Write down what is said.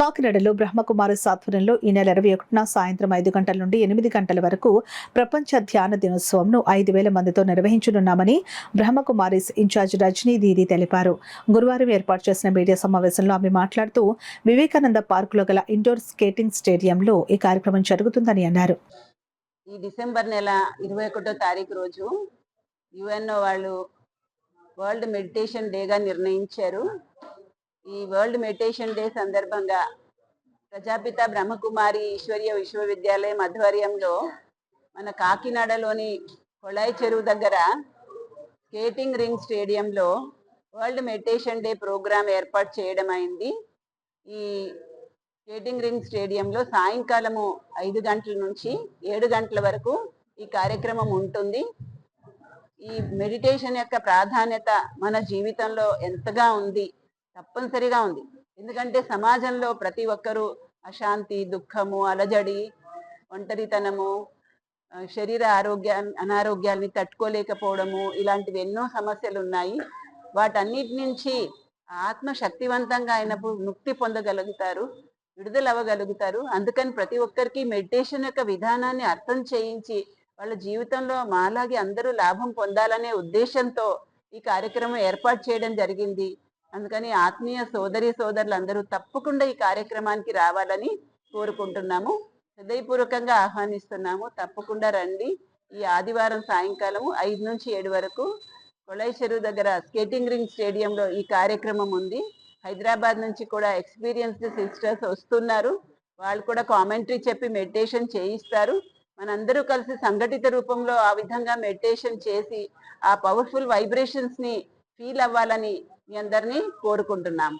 కాకినాడలో బ్రహ్మకుమారి ఆధ్వర్యంలో ఈ నెల 21న సాయంత్రం 5 గంటల నుండి 8 గంటల వరకు ప్రపంచ ధ్యాన దినోత్సవంను 5,000 మందితో నిర్వహించనున్నామని బ్రహ్మకుమారిస్ ఇన్ఛార్జ్ రజనీ దీది తెలిపారు. గురువారం ఏర్పాటు చేసిన మీడియా సమావేశంలో ఆమె మాట్లాడుతూ వివేకానంద పార్కులో గల ఇండోర్ స్కేటింగ్ స్టేడియంలో ఈ కార్యక్రమం జరుగుతుందని అన్నారు. ఈ డిసెంబర్ నెల 21వ తారీఖు రోజు యుఎన్ఓ వాళ్ళు వరల్డ్ మెడిటేషన్ డేగా నిర్ణయించారు. ఈ వరల్డ్ మెడిటేషన్ డే సందర్భంగా ప్రజాపిత బ్రహ్మకుమారి ఈశ్వరీయ విశ్వవిద్యాలయం ఆధ్వర్యంలో మన కాకినాడలోని కొళాయి చెరువు దగ్గర స్కేటింగ్ రింగ్ స్టేడియంలో వరల్డ్ మెడిటేషన్ డే ప్రోగ్రాం ఏర్పాటు చేయడం అయింది. ఈ స్కేటింగ్ రింగ్ స్టేడియంలో సాయంకాలము 5 గంటల నుంచి 7 గంటల వరకు ఈ కార్యక్రమం ఉంటుంది. ఈ మెడిటేషన్ యొక్క ప్రాధాన్యత మన జీవితంలో ఎంతగా ఉంది, తప్పనిసరిగా ఉంది. ఎందుకంటే సమాజంలో ప్రతి ఒక్కరూ అశాంతి, దుఃఖము, అలజడి, ఒంటరితనము, శరీర అనారోగ్యాల్ని తట్టుకోలేకపోవడము, ఇలాంటివి ఎన్నో సమస్యలు ఉన్నాయి. వాటన్నిటి నుంచి ఆత్మ శక్తివంతంగా అయినప్పుడు ముక్తి పొందగలుగుతారు, విడుదల అవ్వగలుగుతారు. అందుకని ప్రతి ఒక్కరికి మెడిటేషన్ యొక్క విధానాన్ని అర్థం చేయించి వాళ్ళ జీవితంలో మాలాగే అందరూ లాభం పొందాలనే ఉద్దేశంతో ఈ కార్యక్రమం ఏర్పాటు చేయడం జరిగింది. అందుకని ఆత్మీయ సోదరులు అందరూ తప్పకుండా ఈ కార్యక్రమానికి రావాలని కోరుకుంటున్నాము. హృదయపూర్వకంగా ఆహ్వానిస్తున్నాము. తప్పకుండా రండి. ఈ ఆదివారం సాయంకాలం 5 నుంచి 7 వరకు కొళాయి చెరువు దగ్గర స్కేటింగ్ రింగ్ స్టేడియంలో ఈ కార్యక్రమం ఉంది. హైదరాబాద్ నుంచి కూడా ఎక్స్పీరియన్స్డ్ సిస్టర్స్ వస్తున్నారు. వాళ్ళు కూడా కామెంటరీ చెప్పి మెడిటేషన్ చేయిస్తారు. మనందరూ కలిసి సంఘటిత రూపంలో ఆ విధంగా మెడిటేషన్ చేసి ఆ పవర్ఫుల్ వైబ్రేషన్స్ ని ఫీల్ అవ్వాలని మీ అందరినీ కోరుకుంటున్నాం.